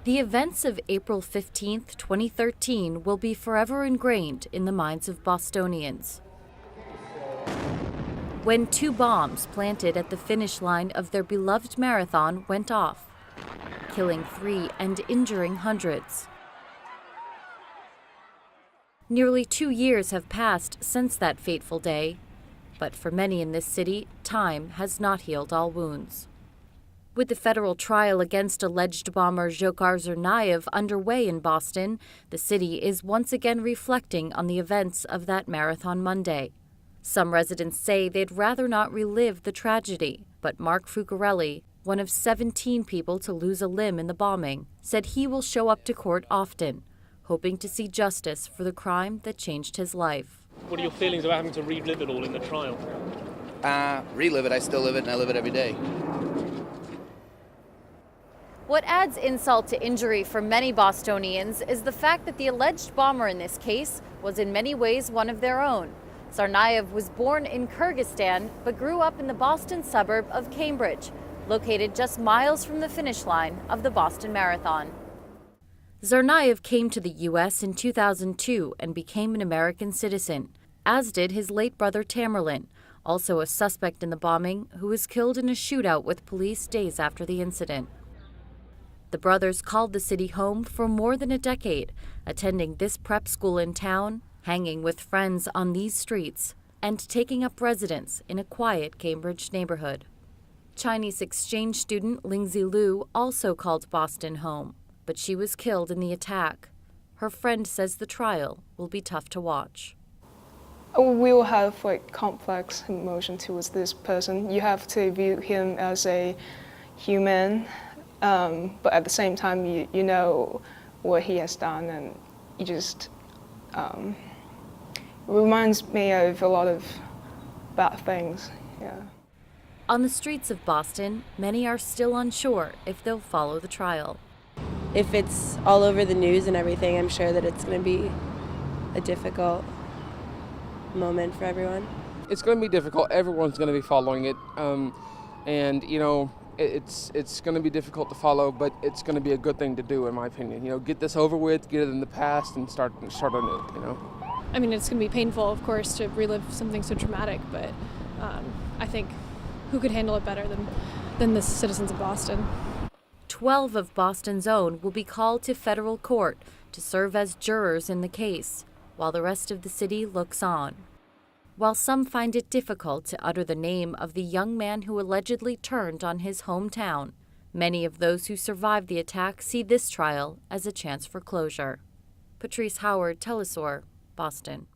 The events of April 15, 2013 will be forever ingrained in the minds of Bostonians. When two bombs planted at the finish line of their beloved marathon went off, killing 3 and injuring hundreds. Nearly 2 years have passed since that fateful day, but for many in this city, time has not healed all wounds. With the federal trial against alleged bomber Dzhokhar Tsarnaev underway in Boston, the city is once again reflecting on the events of that marathon Monday. Some residents say they'd rather not relive the tragedy, but Mark Fucarelli, one of 17 people to lose a limb in the bombing, said he will show up to court often, hoping to see justice for the crime that changed his life. What are your feelings about having to relive it all in the trial? Relive it. I still live it, and I live it every day. What adds insult to injury for many Bostonians is the fact that the alleged bomber in this case was in many ways one of their own. Tsarnaev was born in Kyrgyzstan but grew up in the Boston suburb of Cambridge, located just miles from the finish line of the Boston Marathon. Tsarnaev came to the U.S. in 2002 and became an American citizen, as did his late brother Tamerlan, also a suspect in the bombing, who was killed in a shootout with police days after the incident. The brothers called the city home for more than a decade, attending this prep school in town, hanging with friends on these streets, and taking up residence in a quiet Cambridge neighborhood. Chinese exchange student Lingzi Liu also called Boston home, but she was killed in the attack. Her friend says the trial will be tough to watch. We will have complex emotion towards this person. You have to view him as a human, but at the same time, you know what he has done, and you just it reminds me of a lot of bad things. Yeah. On the streets of Boston, many are still unsure if they'll follow the trial. If it's all over the news and everything, I'm sure that it's going to be a difficult moment for everyone. It's going to be difficult. Everyone's going to be following it, and it's going to be difficult to follow, but it's going to be a good thing to do, in my opinion. Get this over with, get it in the past, and start anew. I mean, it's going to be painful, of course, to relive something so traumatic, but I think who could handle it better than the citizens of Boston? 12 of Boston's own will be called to federal court to serve as jurors in the case, while the rest of the city looks on. While some find it difficult to utter the name of the young man who allegedly turned on his hometown, many of those who survived the attack see this trial as a chance for closure. Patrice, Telesur, Boston.